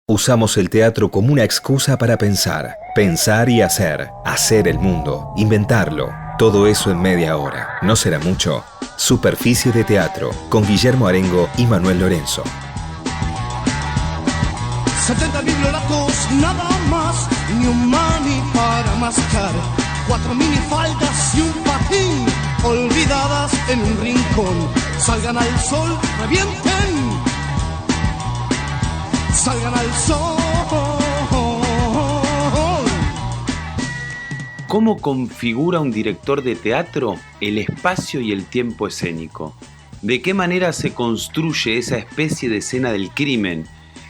Usamos el teatro como una excusa para pensar. Pensar y hacer. Hacer el mundo. Inventarlo. Todo eso en media hora. ¿No será mucho? Superficie de Teatro, con Guillermo Arengo y Manuel Lorenzo. 70 bibliolatos, nada más, ni un mani para mascar, 4 minifaldas y un patín, olvidadas en un rincón. Salgan al sol, revienten, salgan al sol. ¿Cómo configura un director de teatro el espacio y el tiempo escénico? ¿De qué manera se construye esa especie de escena del crimen?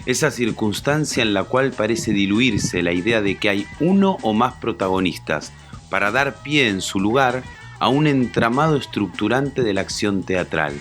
Esa circunstancia en la cual parece diluirse la idea de que hay uno o más protagonistas para dar pie en su lugar a un entramado estructurante de la acción teatral.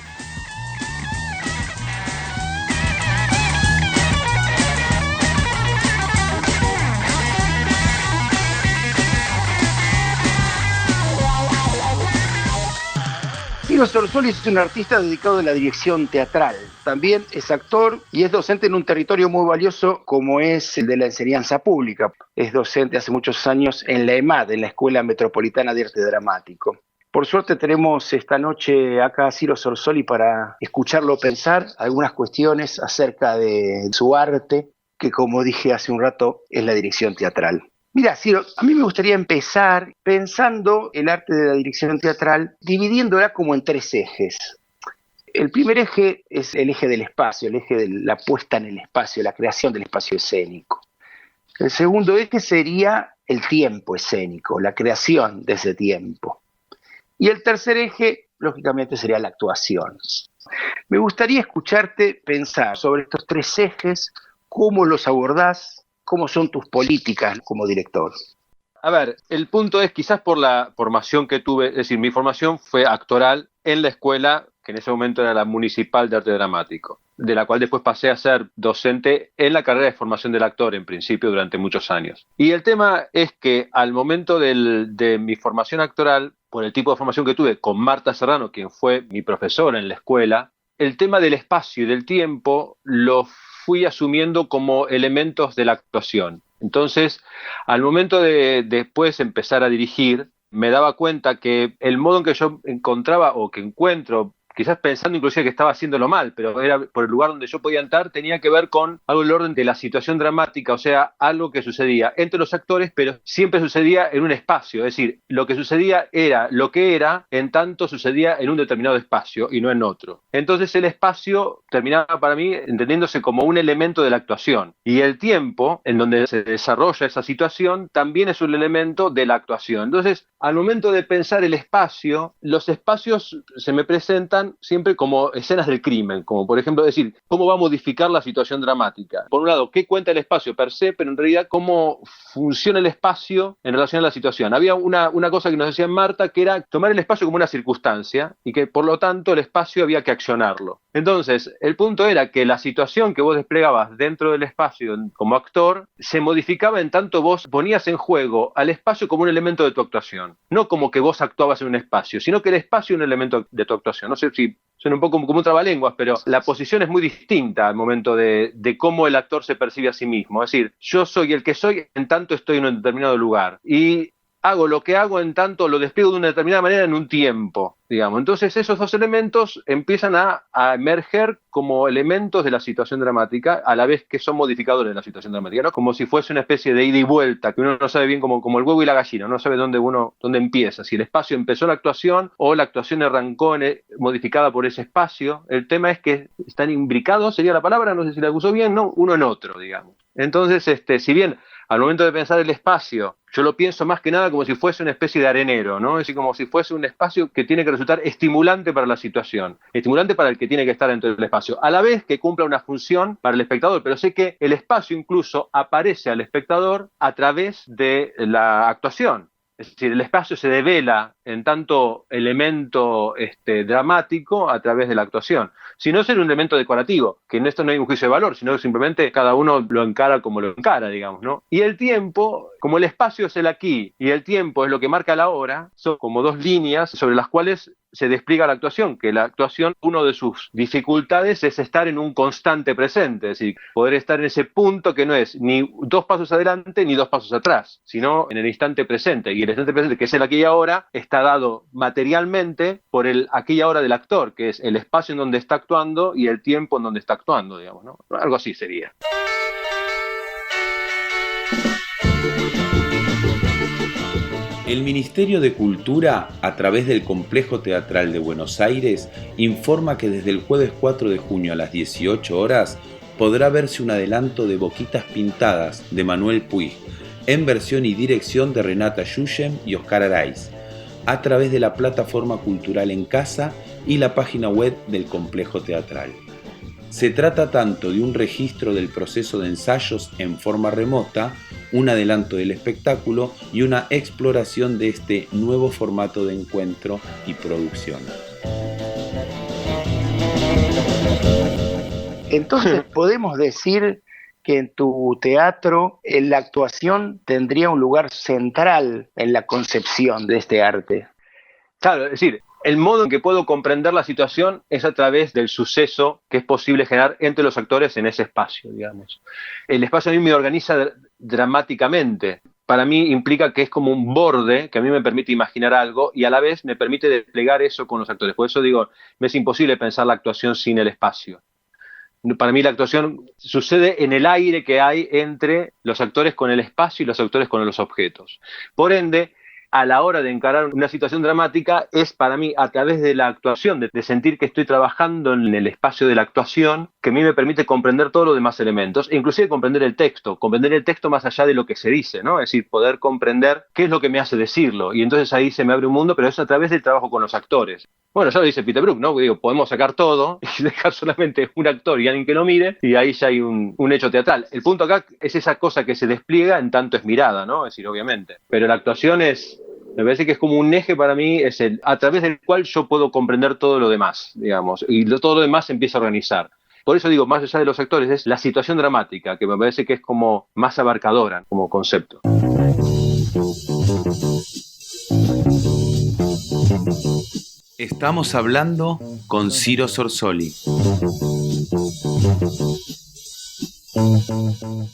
Ciro Sorsoli es un artista dedicado a la dirección teatral. También es actor y es docente en un territorio muy valioso como es el de la enseñanza pública. Es docente hace muchos años en la EMAD, en la Escuela Metropolitana de Arte Dramático. Por suerte tenemos esta noche acá a Ciro Sorsoli para escucharlo pensar algunas cuestiones acerca de su arte, que como dije hace un rato es la dirección teatral. Mira, Ciro, a mí me gustaría empezar pensando el arte de la dirección teatral, dividiéndola como en 3 ejes. El primer eje es el eje del espacio, el eje de la puesta en el espacio, la creación del espacio escénico. El segundo eje sería el tiempo escénico, la creación de ese tiempo. Y el tercer eje, lógicamente, sería la actuación. Me gustaría escucharte pensar sobre estos 3 ejes, cómo los abordás, cómo son tus políticas como director. A ver, el punto es quizás por la formación que tuve, es decir, mi formación fue actoral en la escuela, que en ese momento era la Municipal de Arte Dramático, de la cual después pasé a ser docente en la carrera de formación del actor, en principio, durante muchos años. Y el tema es que al momento de mi formación actoral, por el tipo de formación que tuve con Marta Serrano, quien fue mi profesora en la escuela, el tema del espacio y del tiempo lo fui asumiendo como elementos de la actuación. Entonces, al momento de después empezar a dirigir, me daba cuenta que el modo en que yo encontraba o que encuentro, quizás pensando inclusive que estaba haciéndolo mal, pero era por el lugar donde yo podía entrar, tenía que ver con algo del orden de la situación dramática, o sea, algo que sucedía entre los actores, pero siempre sucedía en un espacio, es decir, lo que sucedía era lo que era, en tanto sucedía en un determinado espacio y no en otro. Entonces el espacio terminaba para mí entendiéndose como un elemento de la actuación, y el tiempo en donde se desarrolla esa situación también es un elemento de la actuación. Entonces, al momento de pensar el espacio, los espacios se me presentan siempre como escenas del crimen, como por ejemplo decir, cómo va a modificar la situación dramática. Por un lado, qué cuenta el espacio per se, pero en realidad cómo funciona el espacio en relación a la situación. Había una cosa que nos decía Marta, que era tomar el espacio como una circunstancia y que por lo tanto el espacio había que accionarlo. Entonces, el punto era que la situación que vos desplegabas dentro del espacio como actor se modificaba en tanto vos ponías en juego al espacio como un elemento de tu actuación. No como que vos actuabas en un espacio, sino que el espacio es un elemento de tu actuación. No sé si suena un poco como un trabalenguas, pero la posición es muy distinta al momento de cómo el actor se percibe a sí mismo. Es decir, yo soy el que soy en tanto estoy en un determinado lugar. Y hago lo que hago en tanto lo despliego de una determinada manera en un tiempo, digamos. Entonces esos 2 elementos empiezan a emerger como elementos de la situación dramática, a la vez que son modificadores de la situación dramática, ¿no? Como si fuese una especie de ida y vuelta, que uno no sabe bien como el huevo y la gallina, no sabe dónde empieza, si el espacio empezó la actuación o la actuación arrancó modificada por ese espacio. El tema es que están imbricados, sería la palabra, no sé si la uso bien, ¿no? Uno en otro, digamos. Entonces, si bien al momento de pensar el espacio, yo lo pienso más que nada como si fuese una especie de arenero, ¿no? Es decir, como si fuese un espacio que tiene que resultar estimulante para la situación, estimulante para el que tiene que estar dentro del espacio, a la vez que cumpla una función para el espectador, pero sé que el espacio incluso aparece al espectador a través de la actuación. Es decir, el espacio se devela en tanto elemento dramático a través de la actuación. Si no, ser un elemento decorativo, que en esto no hay un juicio de valor, sino que simplemente cada uno lo encara como lo encara, digamos, ¿no? Y el tiempo, como el espacio es el aquí y el tiempo es lo que marca la hora, son como 2 líneas sobre las cuales se despliega la actuación, que la actuación, una de sus dificultades es estar en un constante presente, es decir, poder estar en ese punto que no es ni 2 pasos adelante ni 2 pasos atrás, sino en el instante presente. Y el instante presente, que es el aquí y ahora, está dado materialmente por el aquí y ahora del actor, que es el espacio en donde está actuando y el tiempo en donde está actuando, digamos, ¿no? Algo así sería. El Ministerio de Cultura, a través del Complejo Teatral de Buenos Aires, informa que desde el jueves 4 de junio a las 18 horas podrá verse un adelanto de Boquitas Pintadas de Manuel Puig, en versión y dirección de Renata Yuyen y Oscar Araiz, a través de la plataforma cultural En Casa y la página web del Complejo Teatral. Se trata tanto de un registro del proceso de ensayos en forma remota, un adelanto del espectáculo y una exploración de este nuevo formato de encuentro y producción. Entonces, podemos decir que en tu teatro la actuación tendría un lugar central en la concepción de este arte. Claro, es decir, el modo en que puedo comprender la situación es a través del suceso que es posible generar entre los actores en ese espacio, digamos. El espacio a mí me organiza dramáticamente. Para mí implica que es como un borde que a mí me permite imaginar algo y a la vez me permite desplegar eso con los actores. Por eso digo, me es imposible pensar la actuación sin el espacio. Para mí la actuación sucede en el aire que hay entre los actores con el espacio y los actores con los objetos. Por ende, a la hora de encarar una situación dramática es para mí a través de la actuación, de sentir que estoy trabajando en el espacio de la actuación, que a mí me permite comprender todos los demás elementos, e inclusive comprender el texto más allá de lo que se dice, ¿no? Es decir, poder comprender qué es lo que me hace decirlo, y entonces ahí se me abre un mundo, pero es a través del trabajo con los actores. Bueno, ya lo dice Peter Brook, ¿no? Digo, podemos sacar todo y dejar solamente un actor y alguien que lo mire, y ahí ya hay un hecho teatral. El punto acá es esa cosa que se despliega en tanto es mirada, ¿no? Es decir, obviamente. Pero la actuación me parece que es como un eje para mí, es a través del cual yo puedo comprender todo lo demás, digamos, y todo lo demás se empieza a organizar. Por eso digo, más allá de los actores, es la situación dramática, que me parece que es como más abarcadora como concepto. Estamos hablando con Ciro Sorsoli.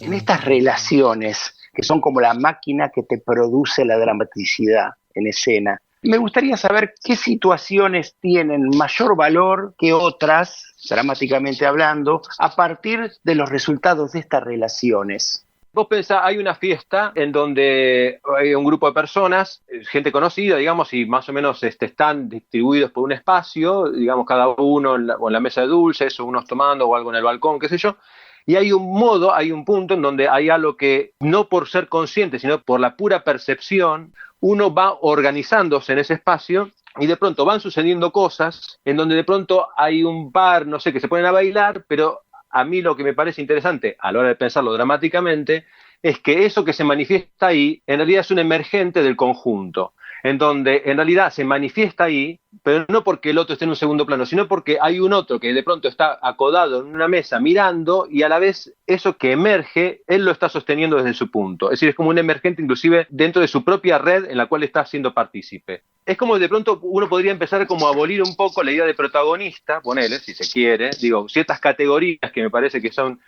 En estas relaciones, que son como la máquina que te produce la dramaticidad en escena, me gustaría saber qué situaciones tienen mayor valor que otras, dramáticamente hablando, a partir de los resultados de estas relaciones. Vos pensás, hay una fiesta en donde hay un grupo de personas, gente conocida, digamos, y más o menos están distribuidos por un espacio, digamos, cada uno en la mesa de dulces, o unos tomando o algo en el balcón, qué sé yo, y hay un punto en donde hay algo que, no por ser consciente, sino por la pura percepción, uno va organizándose en ese espacio y de pronto van sucediendo cosas en donde de pronto hay un par, no sé, que se ponen a bailar, pero a mí lo que me parece interesante a la hora de pensarlo dramáticamente es que eso que se manifiesta ahí en realidad es un emergente del conjunto, en donde en realidad se manifiesta ahí, pero no porque el otro esté en un segundo plano, sino porque hay un otro que de pronto está acodado en una mesa mirando y a la vez eso que emerge, él lo está sosteniendo desde su punto. Es decir, es como un emergente inclusive dentro de su propia red en la cual está siendo partícipe. Es como de pronto uno podría empezar como a abolir un poco la idea de protagonista, ponele, si se quiere, digo, ciertas categorías que me parece que son.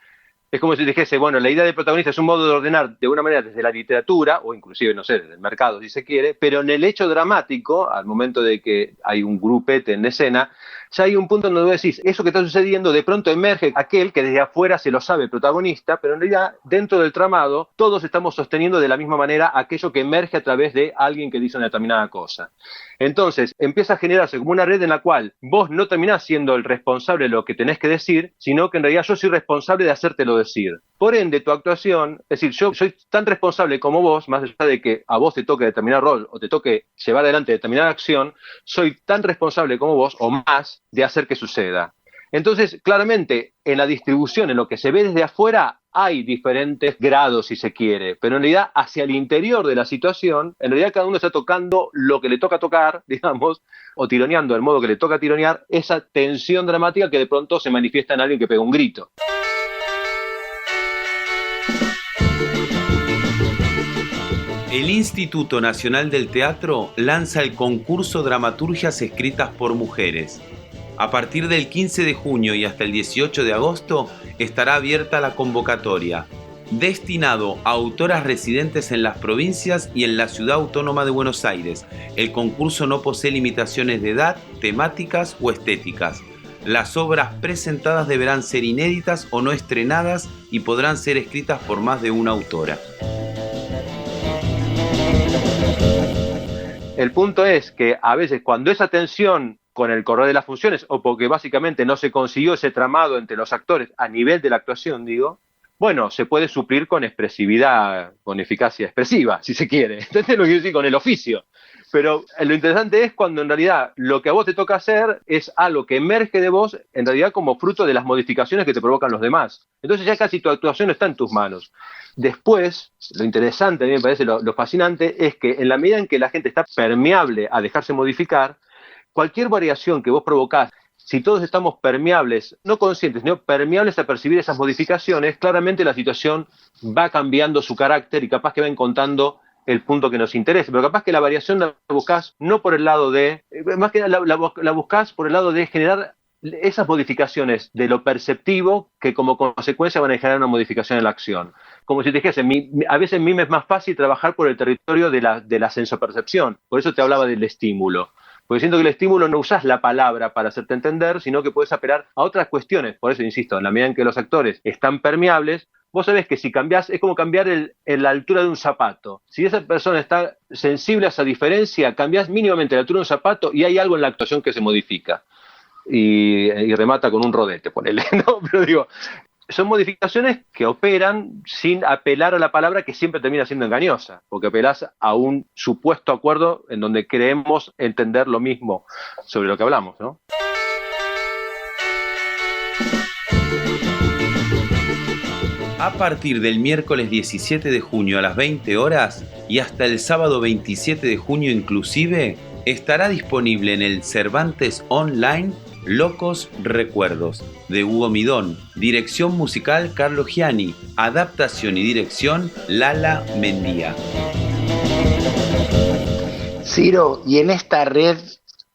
Es como si dijese, bueno, la idea de protagonista es un modo de ordenar de una manera desde la literatura, o inclusive, no sé, desde el mercado, si se quiere, pero en el hecho dramático, al momento de que hay un grupete en escena, ya hay un punto donde vos decís, eso que está sucediendo, de pronto emerge aquel que desde afuera se lo sabe protagonista, pero en realidad, dentro del tramado, todos estamos sosteniendo de la misma manera aquello que emerge a través de alguien que dice una determinada cosa. Entonces, empieza a generarse como una red en la cual vos no terminás siendo el responsable de lo que tenés que decir, sino que en realidad yo soy responsable de hacértelo decir. Por ende, tu actuación, es decir, yo soy tan responsable como vos, más allá de que a vos te toque determinar rol o te toque llevar adelante determinada acción, soy tan responsable como vos, o más, de hacer que suceda. Entonces, claramente, en la distribución, en lo que se ve desde afuera, hay diferentes grados, si se quiere, pero en realidad hacia el interior de la situación, en realidad cada uno está tocando lo que le toca tocar, digamos, o tironeando el modo que le toca tironear, esa tensión dramática que de pronto se manifiesta en alguien que pega un grito. El Instituto Nacional del Teatro lanza el concurso Dramaturgias escritas por mujeres. A partir del 15 de junio y hasta el 18 de agosto estará abierta la convocatoria, destinado a autoras residentes en las provincias y en la Ciudad Autónoma de Buenos Aires. El concurso no posee limitaciones de edad, temáticas o estéticas. Las obras presentadas deberán ser inéditas o no estrenadas y podrán ser escritas por más de una autora. El punto es que a veces cuando esa tensión con el correr de las funciones, o porque básicamente no se consiguió ese tramado entre los actores a nivel de la actuación, digo, bueno, se puede suplir con expresividad, con eficacia expresiva, si se quiere. ¿Entendés lo que quiero decir? Con el oficio. Pero lo interesante es cuando en realidad lo que a vos te toca hacer es algo que emerge de vos, en realidad como fruto de las modificaciones que te provocan los demás. Entonces ya casi tu actuación está en tus manos. Después, lo interesante, a mí me parece lo fascinante, es que en la medida en que la gente está permeable a dejarse modificar, cualquier variación que vos provocás, si todos estamos permeables, no conscientes, sino permeables a percibir esas modificaciones, claramente la situación va cambiando su carácter y capaz que va encontrando el punto que nos interesa. Pero capaz que la variación la buscás no por el lado de, más que la buscás por el lado de generar esas modificaciones de lo perceptivo que como consecuencia van a generar una modificación en la acción. Como si te dijese, a veces a mí me es más fácil trabajar por el territorio de la sensopercepción. Por eso te hablaba del estímulo. Porque siento que el estímulo no usás la palabra para hacerte entender, sino que puedes apelar a otras cuestiones. Por eso, insisto, en la medida en que los actores están permeables, vos sabés que si cambiás, es como cambiar la altura de un zapato. Si esa persona está sensible a esa diferencia, cambiás mínimamente la altura de un zapato y hay algo en la actuación que se modifica. Y remata con un rodete, ponele, ¿no? Pero digo, son modificaciones que operan sin apelar a la palabra, que siempre termina siendo engañosa, porque apelás a un supuesto acuerdo en donde creemos entender lo mismo sobre lo que hablamos, ¿no? A partir del miércoles 17 de junio a las 20 horas y hasta el sábado 27 de junio inclusive, estará disponible en el Cervantes Online Locos Recuerdos, de Hugo Midón, dirección musical Carlo Gianni, adaptación y dirección Lala Mendía. Ciro, y en esta red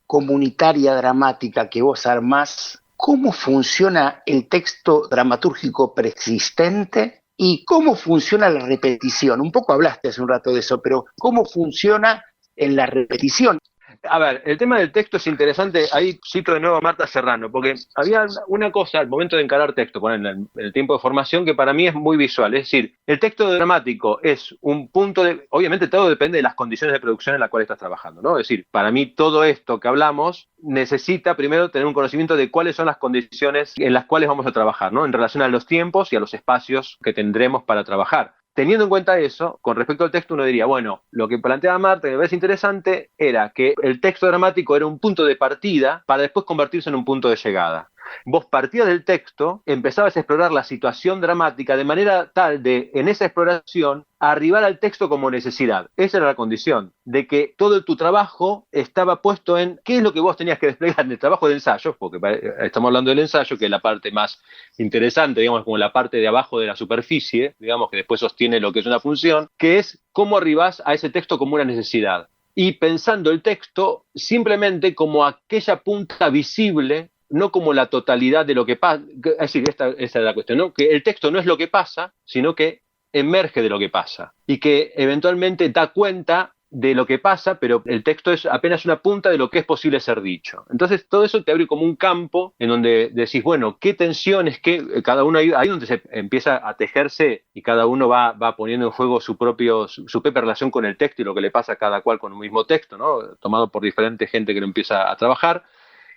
comunitaria dramática que vos armás, ¿cómo funciona el texto dramatúrgico preexistente y cómo funciona la repetición? Un poco hablaste hace un rato de eso, pero ¿cómo funciona en la repetición? A ver, el tema del texto es interesante, ahí cito de nuevo a Marta Serrano, porque había una cosa al momento de encarar texto, en el tiempo de formación, que para mí es muy visual, es decir, el texto dramático es un punto de, obviamente todo depende de las condiciones de producción en las cuales estás trabajando, ¿no? Es decir, para mí todo esto que hablamos necesita primero tener un conocimiento de cuáles son las condiciones en las cuales vamos a trabajar, ¿no? En relación a los tiempos y a los espacios que tendremos para trabajar. Teniendo en cuenta eso, con respecto al texto uno diría, bueno, lo que planteaba Marta, que me parece interesante, era que el texto dramático era un punto de partida para después convertirse en un punto de llegada. Vos partías del texto, empezabas a explorar la situación dramática de manera tal de, en esa exploración, arribar al texto como necesidad. Esa era la condición, de que todo tu trabajo estaba puesto en qué es lo que vos tenías que desplegar en el trabajo de ensayo, porque estamos hablando del ensayo, que es la parte más interesante, digamos, como la parte de abajo de la superficie, digamos, que después sostiene lo que es una función, que es cómo arribás a ese texto como una necesidad. Y pensando el texto simplemente como aquella punta visible, no como la totalidad de lo que pasa. Es decir, esta es la cuestión, ¿no? Que el texto no es lo que pasa, sino que emerge de lo que pasa y que eventualmente da cuenta de lo que pasa, pero el texto es apenas una punta de lo que es posible ser dicho. Entonces todo eso te abre como un campo en donde decís, bueno, qué tensiones, qué cada uno ahí donde se empieza a tejerse y cada uno va poniendo en juego su propia relación con el texto y lo que le pasa a cada cual con un mismo texto, ¿no? Tomado por diferente gente que lo empieza a trabajar.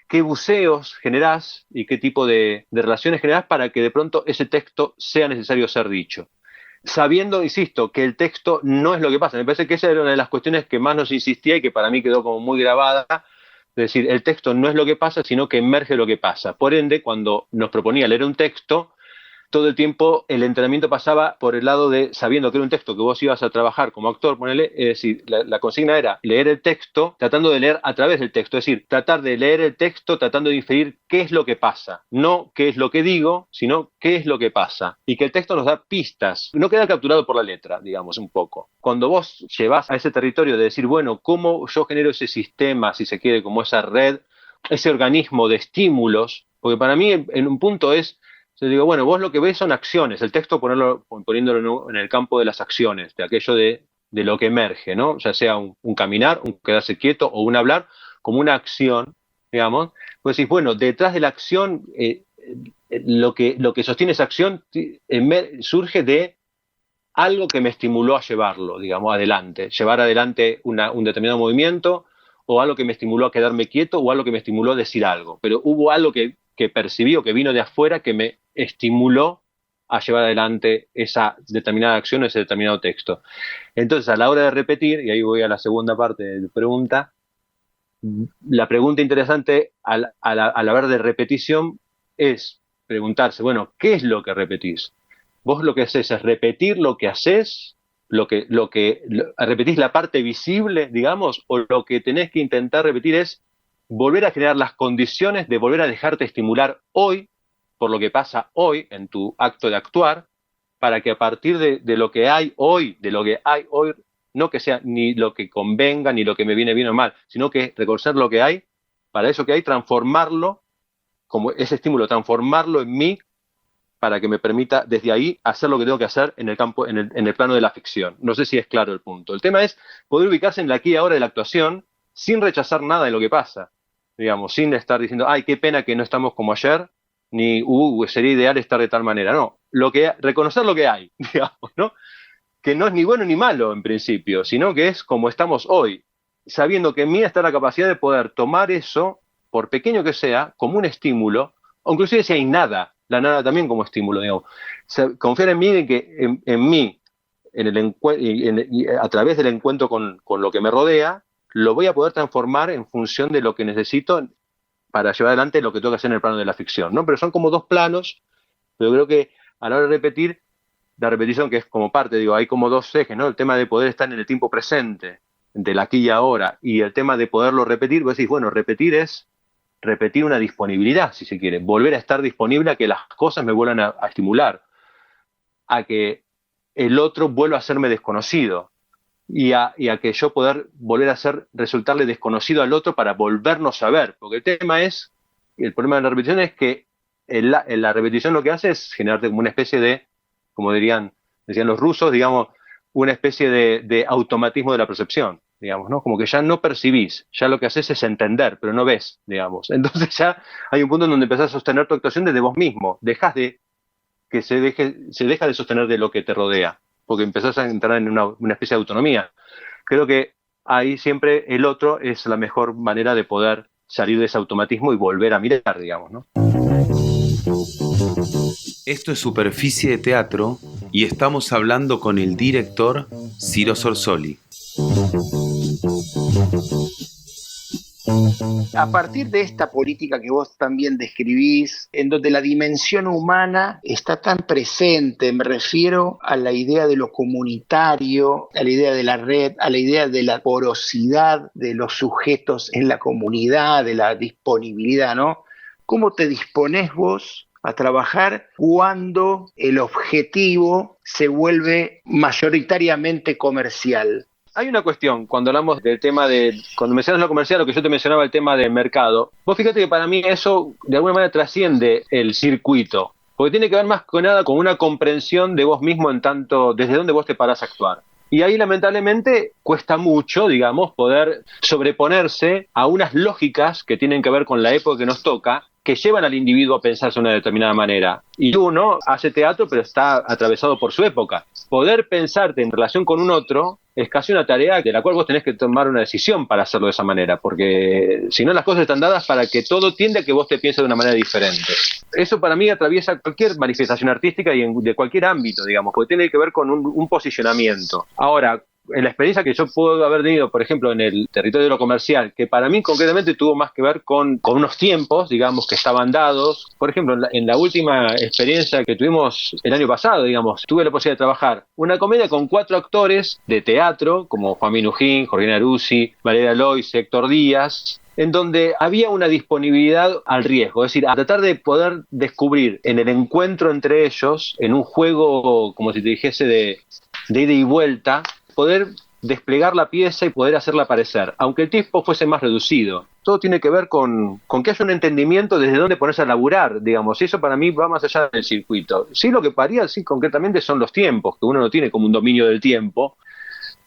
¿Qué buceos generás y qué tipo de relaciones generás para que de pronto ese texto sea necesario ser dicho? Sabiendo, insisto, que el texto no es lo que pasa. Me parece que esa era una de las cuestiones que más nos insistía y que para mí quedó como muy grabada. Es decir, el texto no es lo que pasa, sino que emerge lo que pasa. Por ende, cuando nos proponía leer un texto, todo el tiempo el entrenamiento pasaba por el lado de, sabiendo que era un texto que vos ibas a trabajar como actor, ponele, es decir, la consigna era leer el texto, tratando de leer a través del texto, es decir, tratar de leer el texto, tratando de inferir qué es lo que pasa, no qué es lo que digo, sino qué es lo que pasa, y que el texto nos da pistas, no queda capturado por la letra, digamos, un poco. Cuando vos llevas a ese territorio de decir, bueno, ¿cómo yo genero ese sistema, si se quiere, como esa red, ese organismo de estímulos? Porque para mí, en un punto es, yo digo, bueno, vos lo que ves son acciones, el texto poniéndolo en el campo de las acciones, de aquello de lo que emerge, ¿no? Ya sea un caminar, un quedarse quieto o un hablar, como una acción, digamos. Pues decís, bueno, detrás de la acción, lo que sostiene esa acción surge de algo que me estimuló a llevarlo, digamos, adelante, llevar adelante un determinado movimiento, o algo que me estimuló a quedarme quieto, o algo que me estimuló a decir algo. Pero hubo algo que percibí o que vino de afuera que me estimuló a llevar adelante esa determinada acción o ese determinado texto. Entonces, a la hora de repetir, y ahí voy a la segunda parte de tu pregunta, la pregunta interesante al hablar de repetición es preguntarse, bueno, ¿qué es lo que repetís? Vos lo que haces es repetir lo que haces, repetís la parte visible, digamos, o lo que tenés que intentar repetir es volver a generar las condiciones de volver a dejarte estimular hoy, por lo que pasa hoy en tu acto de actuar, para que a partir de lo que hay hoy, no que sea ni lo que convenga, ni lo que me viene bien o mal, sino que reconocer lo que hay, para eso que hay, transformarlo, como ese estímulo, transformarlo en mí, para que me permita desde ahí hacer lo que tengo que hacer en el campo, en el plano de la ficción. No sé si es claro el punto. El tema es poder ubicarse en el aquí y ahora de la actuación sin rechazar nada de lo que pasa, digamos, sin estar diciendo, ay, qué pena que no estamos como ayer, ni, sería ideal estar de tal manera. No, reconocer lo que hay, digamos, ¿no? Que no es ni bueno ni malo en principio, sino que es como estamos hoy, sabiendo que en mí está la capacidad de poder tomar eso, por pequeño que sea, como un estímulo, o inclusive si hay nada, la nada también como estímulo, digamos. Confiar en mí, en que en mí, a través del encuentro con lo que me rodea, lo voy a poder transformar en función de lo que necesito para llevar adelante lo que tengo que hacer en el plano de la ficción, ¿no? Pero son como dos planos, pero creo que a la hora de repetir, la repetición que es como parte, digo, hay como dos ejes, ¿no? El tema de poder estar en el tiempo presente, del aquí y ahora, y el tema de poderlo repetir, vos decís, bueno, repetir es repetir una disponibilidad, si se quiere, volver a estar disponible a que las cosas me vuelvan a estimular, a que el otro vuelva a hacerme desconocido, y a que yo poder volver a resultarle desconocido al otro para volvernos a ver, porque el problema de la repetición es que la repetición lo que hace es generarte como una especie de, como decían los rusos, digamos, una especie de automatismo de la percepción, digamos, ¿no? Como que ya no percibís, ya lo que haces es entender, pero no ves, digamos. Entonces ya hay un punto en donde empezás a sostener tu actuación desde vos mismo, se deja de sostener de lo que te rodea, porque empezás a entrar en una especie de autonomía. Creo que ahí siempre el otro es la mejor manera de poder salir de ese automatismo y volver a mirar, digamos, ¿no? Esto es Superficie de Teatro y estamos hablando con el director Ciro Sorsoli. A partir de esta política que vos también describís, en donde la dimensión humana está tan presente, me refiero a la idea de lo comunitario, a la idea de la red, a la idea de la porosidad de los sujetos en la comunidad, de la disponibilidad, ¿no? ¿Cómo te disponés vos a trabajar cuando el objetivo se vuelve mayoritariamente comercial? Hay una cuestión, cuando hablamos del tema cuando mencionas lo comercial, lo que yo te mencionaba, el tema del mercado, vos fíjate que para mí eso de alguna manera trasciende el circuito, porque tiene que ver más que nada con una comprensión de vos mismo en tanto desde dónde vos te parás a actuar. Y ahí lamentablemente cuesta mucho, digamos, poder sobreponerse a unas lógicas que tienen que ver con la época que nos toca, que llevan al individuo a pensarse de una determinada manera. Y uno hace teatro, pero está atravesado por su época. Poder pensarte en relación con un otro es casi una tarea de la cual vos tenés que tomar una decisión para hacerlo de esa manera, porque si no las cosas están dadas para que todo tiende a que vos te pienses de una manera diferente. Eso para mí atraviesa cualquier manifestación artística y de cualquier ámbito, digamos, porque tiene que ver con un posicionamiento. Ahora, En la experiencia que yo puedo haber tenido, por ejemplo, en el territorio de lo comercial, que para mí concretamente tuvo más que ver con unos tiempos, digamos, que estaban dados. Por ejemplo, en la última experiencia que tuvimos el año pasado, digamos, tuve la posibilidad de trabajar una comedia con 4 actores de teatro, como Juan Minujín, Jorge Aruzzi, Valeria Lois, Héctor Díaz, en donde había una disponibilidad al riesgo, es decir, a tratar de poder descubrir en el encuentro entre ellos, en un juego, como si te dijese, de ida y vuelta, poder desplegar la pieza y poder hacerla aparecer, aunque el tiempo fuese más reducido. Todo tiene que ver con que haya un entendimiento desde dónde ponerse a laburar, digamos, y eso para mí va más allá del circuito. Sí, lo que varía, sí, concretamente son los tiempos, que uno no tiene como un dominio del tiempo,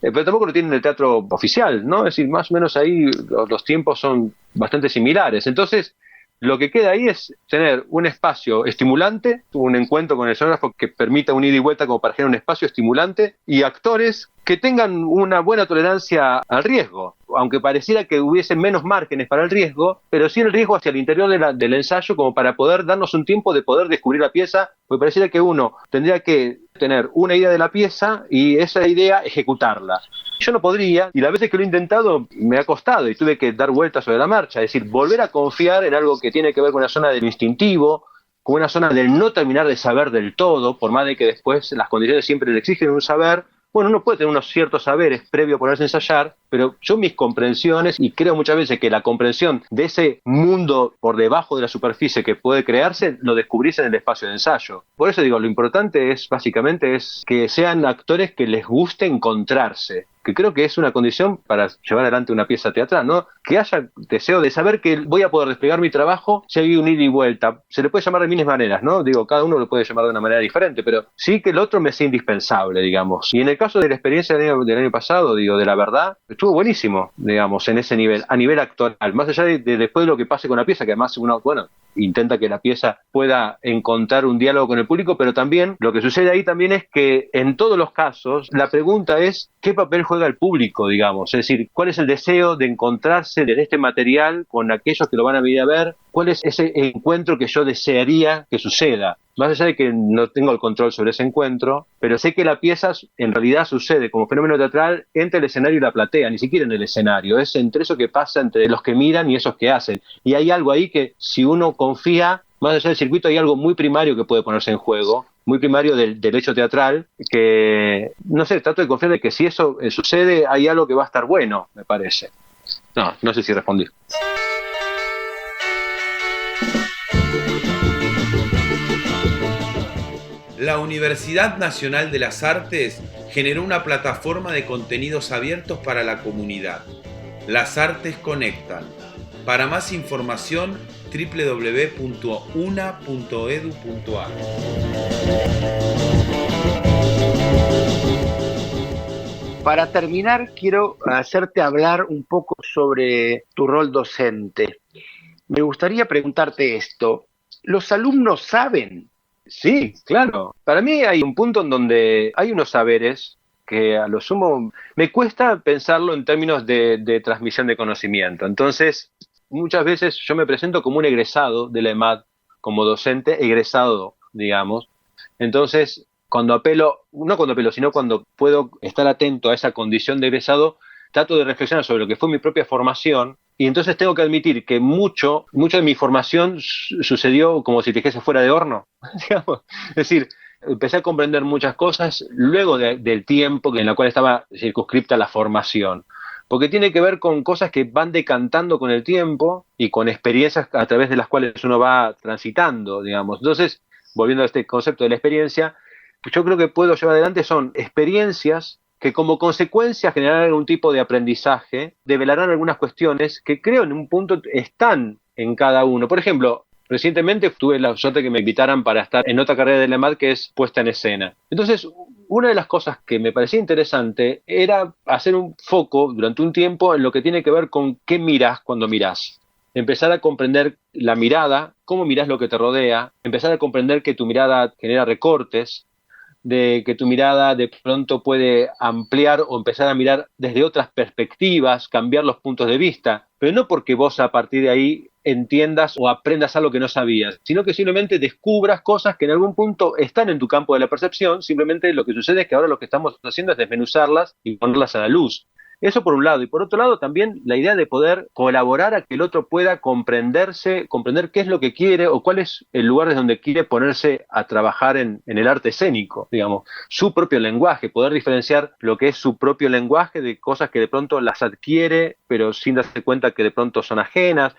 pero tampoco lo tiene en el teatro oficial, ¿no? Es decir, más o menos ahí los tiempos son bastante similares. Entonces, lo que queda ahí es tener un espacio estimulante, un encuentro con el escenógrafo que permita un ida y vuelta como para generar un espacio estimulante, y actores que tengan una buena tolerancia al riesgo, aunque pareciera que hubiese menos márgenes para el riesgo, pero sí el riesgo hacia el interior del ensayo como para poder darnos un tiempo de poder descubrir la pieza, porque pareciera que uno tendría que tener una idea de la pieza y esa idea ejecutarla. Yo no podría, y las veces que lo he intentado me ha costado y tuve que dar vueltas sobre la marcha, es decir, volver a confiar en algo que tiene que ver con una zona del instintivo, con una zona del no terminar de saber del todo, por más de que después las condiciones siempre le exigen un saber. Bueno, uno puede tener unos ciertos saberes previo a ponerse a ensayar, pero yo mis comprensiones, y creo muchas veces que la comprensión de ese mundo por debajo de la superficie que puede crearse, lo descubrís en el espacio de ensayo. Por eso digo, lo importante es, básicamente, es que sean actores que les guste encontrarse, que creo que es una condición para llevar adelante una pieza teatral, ¿no? Que haya deseo de saber que voy a poder desplegar mi trabajo si hay un ida y vuelta. Se le puede llamar de miles maneras, ¿no? Digo, cada uno lo puede llamar de una manera diferente, pero sí que el otro me sea indispensable, digamos. Y en el caso de la experiencia del año pasado, digo, de la verdad, estuvo buenísimo, digamos, en ese nivel, a nivel actoral. Más allá de después de lo que pase con la pieza, que además uno, bueno, intenta que la pieza pueda encontrar un diálogo con el público, pero también lo que sucede ahí también es que en todos los casos la pregunta es ¿qué papel juega el público, digamos? Es decir, ¿cuál es el deseo de encontrarse en este material con aquellos que lo van a venir a ver? ¿Cuál es ese encuentro que yo desearía que suceda? Más allá de que no tengo el control sobre ese encuentro, pero sé que la pieza en realidad sucede como fenómeno teatral entre el escenario y la platea, ni siquiera en el escenario, es entre eso que pasa entre los que miran y esos que hacen. Y hay algo ahí que si uno confía, más allá del circuito hay algo muy primario que puede ponerse en juego, muy primario del hecho teatral, que, no sé, trato de confiar de que si eso sucede, hay algo que va a estar bueno, me parece. No sé si respondí. La Universidad Nacional de las Artes generó una plataforma de contenidos abiertos para la comunidad. Las Artes Conectan. Para más información, www.una.edu.ar. Para terminar, quiero hacerte hablar un poco sobre tu rol docente. Me gustaría preguntarte esto. ¿Los alumnos saben? Sí, claro. Para mí hay un punto en donde hay unos saberes que a lo sumo me cuesta pensarlo en términos de transmisión de conocimiento. Entonces, muchas veces yo me presento como un egresado de la EMAD, como docente egresado, digamos. Entonces, cuando puedo estar atento a esa condición de egresado, trato de reflexionar sobre lo que fue mi propia formación. Y entonces tengo que admitir que mucho de mi formación sucedió como si te dijese fuera de horno, digamos. Es decir, empecé a comprender muchas cosas luego del tiempo en el cual estaba circunscripta la formación. Porque tiene que ver con cosas que van decantando con el tiempo y con experiencias a través de las cuales uno va transitando, digamos. Entonces, volviendo a este concepto de la experiencia, yo creo que puedo llevar adelante son experiencias que como consecuencia generarán algún tipo de aprendizaje, develarán algunas cuestiones que creo en un punto están en cada uno. Por ejemplo, recientemente tuve la suerte que me invitaran para estar en otra carrera de la EMAD que es puesta en escena. Entonces, una de las cosas que me parecía interesante era hacer un foco durante un tiempo en lo que tiene que ver con qué mirás cuando mirás. Empezar a comprender la mirada, cómo mirás lo que te rodea, empezar a comprender que tu mirada genera recortes, de que tu mirada de pronto puede ampliar o empezar a mirar desde otras perspectivas, cambiar los puntos de vista, pero no porque vos a partir de ahí entiendas o aprendas algo que no sabías, sino que simplemente descubras cosas que en algún punto están en tu campo de la percepción. Simplemente lo que sucede es que ahora lo que estamos haciendo es desmenuzarlas y ponerlas a la luz. Eso por un lado, y por otro lado también la idea de poder colaborar a que el otro pueda comprender qué es lo que quiere o cuál es el lugar desde donde quiere ponerse a trabajar en el arte escénico, digamos, su propio lenguaje, poder diferenciar lo que es su propio lenguaje de cosas que de pronto las adquiere, pero sin darse cuenta que de pronto son ajenas.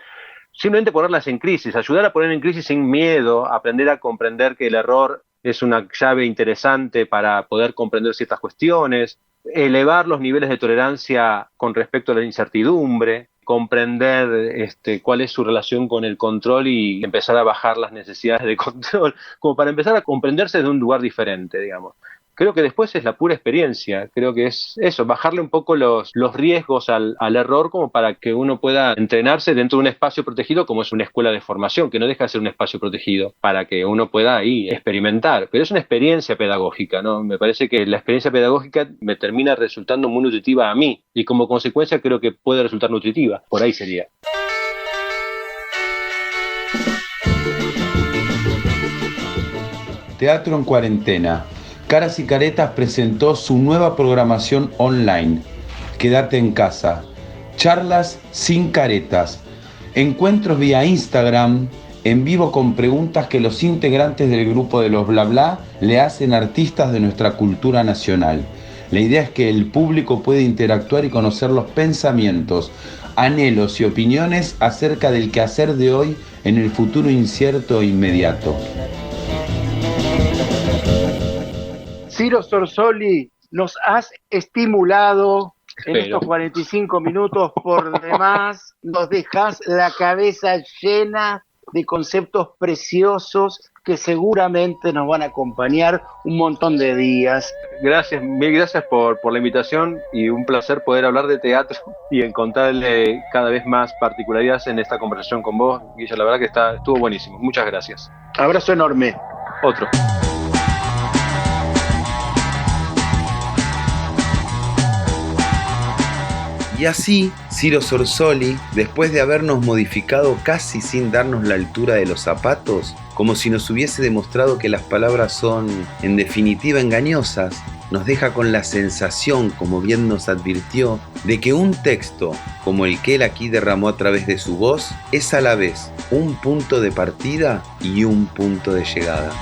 Simplemente ponerlas en crisis, ayudar a poner en crisis sin miedo, aprender a comprender que el error es una llave interesante para poder comprender ciertas cuestiones, elevar los niveles de tolerancia con respecto a la incertidumbre, comprender cuál es su relación con el control y empezar a bajar las necesidades de control, como para empezar a comprenderse de un lugar diferente, digamos. Creo que después es la pura experiencia, creo que es eso, bajarle un poco los riesgos al error como para que uno pueda entrenarse dentro de un espacio protegido como es una escuela de formación, que no deja de ser un espacio protegido, para que uno pueda ahí experimentar. Pero es una experiencia pedagógica, ¿no? Me parece que la experiencia pedagógica me termina resultando muy nutritiva a mí y como consecuencia creo que puede resultar nutritiva, por ahí sería. Teatro en cuarentena. Caras y Caretas presentó su nueva programación online. Quédate en casa. Charlas sin caretas. Encuentros vía Instagram, en vivo con preguntas que los integrantes del grupo de los Bla Bla le hacen a artistas de nuestra cultura nacional. La idea es que el público pueda interactuar y conocer los pensamientos, anhelos y opiniones acerca del quehacer de hoy en el futuro incierto e inmediato. Ciro Sorsoli, nos has estimulado en estos 45 minutos por demás, nos dejas la cabeza llena de conceptos preciosos que seguramente nos van a acompañar un montón de días. Gracias, mil gracias por la invitación y un placer poder hablar de teatro y encontrarle cada vez más particularidades en esta conversación con vos, Guilla. La verdad que estuvo buenísimo. Muchas gracias. Abrazo enorme. Otro. Y así, Ciro Sorsoli, después de habernos modificado casi sin darnos la altura de los zapatos, como si nos hubiese demostrado que las palabras son, en definitiva, engañosas, nos deja con la sensación, como bien nos advirtió, de que un texto, como el que él aquí derramó a través de su voz, es a la vez un punto de partida y un punto de llegada.